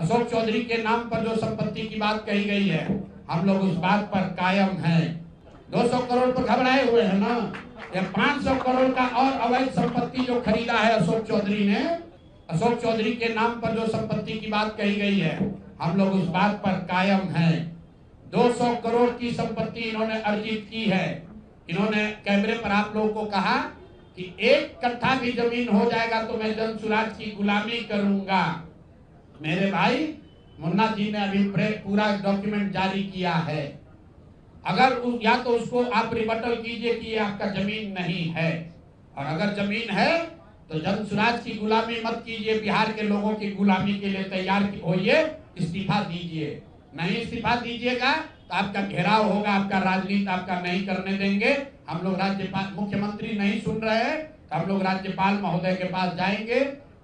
अशोक चौधरी के नाम पर जो संपत्ति की बात कही गई है, हम लोग उस बात पर कायम हैं। 200 करोड़ पर घबराए हुए हैं ना। ये 500 करोड़ का और अवैध संपत्ति जो खरीदा है अशोक चौधरी ने, अशोक चौधरी के नाम पर जो संपत्ति की बात कही गई है, हम लोग उस बात पर कायम हैं। 200 करोड़ की संपत्ति इन्होंने अर्जित की है। इन्होंने कैमरे पर आप लोगों को कहा कि 1 कट्ठा भी जमीन हो जाएगा तो मैं जनसुराज की गुलामी करूंगा। मेरे भाई, मुन्ना जी ने अभी पूरा डॉक्यूमेंट जारी किया है। अगर या तो उसको आप रिबटल कीजिए कि ये आपका जमीन नहीं है, और अगर जमीन है तो जनसुराज की गुलामी मत कीजिए, बिहार के लोगों की गुलामी के लिए तैयार होइए, इस्तीफा दीजिए। नहीं इस्तीफा दीजिएगा तो आपका घेराव होगा, आपका राजनीति आपका नहीं करने देंगे। हम लोग राज्यपाल, मुख्यमंत्री नहीं सुन रहे हैं तो हम लोग राज्यपाल महोदय के पास जाएंगे,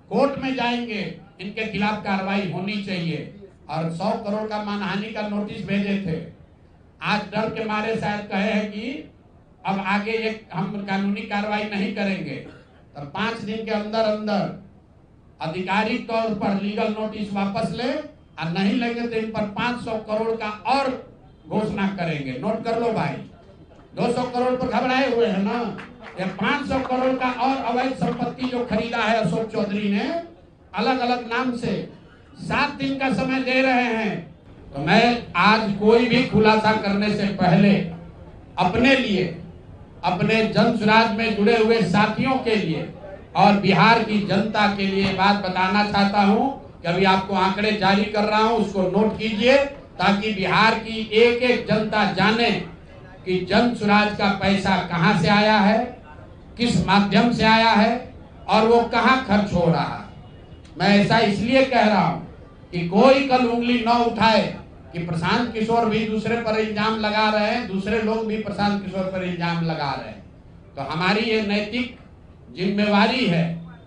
कोर्ट में जाएंगे, इनके खिलाफ कार्रवाई होनी चाहिए। और 100 करोड़ का मानहानि का नोटिस भेजे थे। आज डर के मारे शायद कहे हैं कि अब आगे ये हम कानूनी कार्रवाई नहीं करेंगे, तो 5 दिन के अंदर अंदर आधिकारिक तौर पर लीगल नोटिस वापस ले, और नहीं लेंगे तो इन पर 500 करोड़ का और घोषणा करेंगे। नोट कर लो भाई, 200 करोड़ पर घबराए हुए हैं ना। ये 500 करोड़ का और अवैध संपत्ति जो खरीदा है अशोक चौधरी ने, अलग अलग नाम से 7 दिन का समय दे रहे हैं। तो मैं आज कोई भी खुलासा करने से पहले अपने लिए, अपने जनसुराज में जुड़े हुए साथियों के लिए और बिहार की जनता के लिए बात बताना चाहता हूं कि अभी आपको आंकड़े जारी कर रहा हूं, उसको नोट कीजिए, ताकि बिहार की एक एक जनता जाने कि जनसुराज का पैसा कहां से आया है, किस माध्यम से आया है और वो कहां खर्च हो रहा है। मैं ऐसा इसलिए कह रहा हूं कि कोई कल उंगली न उठाए कि प्रशांत किशोर भी दूसरे पर इल्जाम लगा रहे हैं, दूसरे लोग भी प्रशांत किशोर पर इल्जाम लगा रहे हैं। तो हमारी ये नैतिक जिम्मेवारी है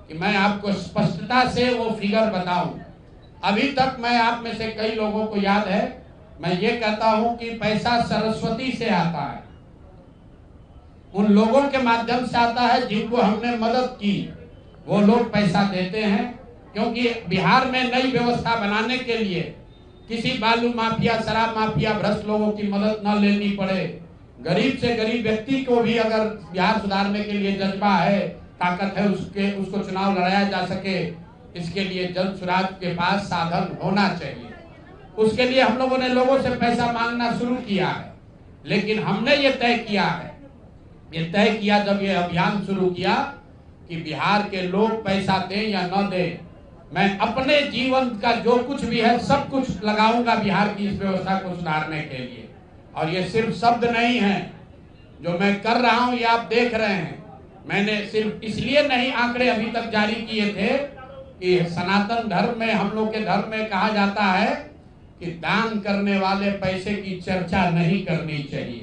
कि मैं आपको स्पष्टता से वो फिगर बताऊं। अभी तक मैं आप में से कई लोगों को याद है, मैं ये कहता हूं कि पैसा सरस्वती से आता है, उन लोगों के माध्यम से आता है जिनको हमने मदद की, वो लोग पैसा देते हैं। क्योंकि बिहार में नई व्यवस्था बनाने के लिए किसी बालू माफिया, शराब माफिया, भ्रष्ट लोगों की मदद न लेनी पड़े, गरीब से गरीब व्यक्ति को भी अगर बिहार सुधारने के लिए जज्बा है, ताकत है, उसको चुनाव लड़ाया जा सके, इसके लिए जनसुराज के पास साधन होना चाहिए। उसके लिए हम लोगों ने लोगों से पैसा मांगना शुरू किया है, लेकिन हमने ये तय किया जब ये अभियान शुरू किया कि बिहार के लोग पैसा दें या न दें, मैं अपने जीवन का जो कुछ भी है सब कुछ लगाऊंगा बिहार की इस व्यवस्था को सुधारने के लिए। और ये सिर्फ शब्द नहीं है जो मैं कर रहा हूं, ये आप देख रहे हैं। मैंने सिर्फ इसलिए नहीं आंकड़े अभी तक जारी किए थे कि सनातन धर्म में, हम लोग के धर्म में कहा जाता है कि दान करने वाले पैसे की चर्चा नहीं करनी चाहिए।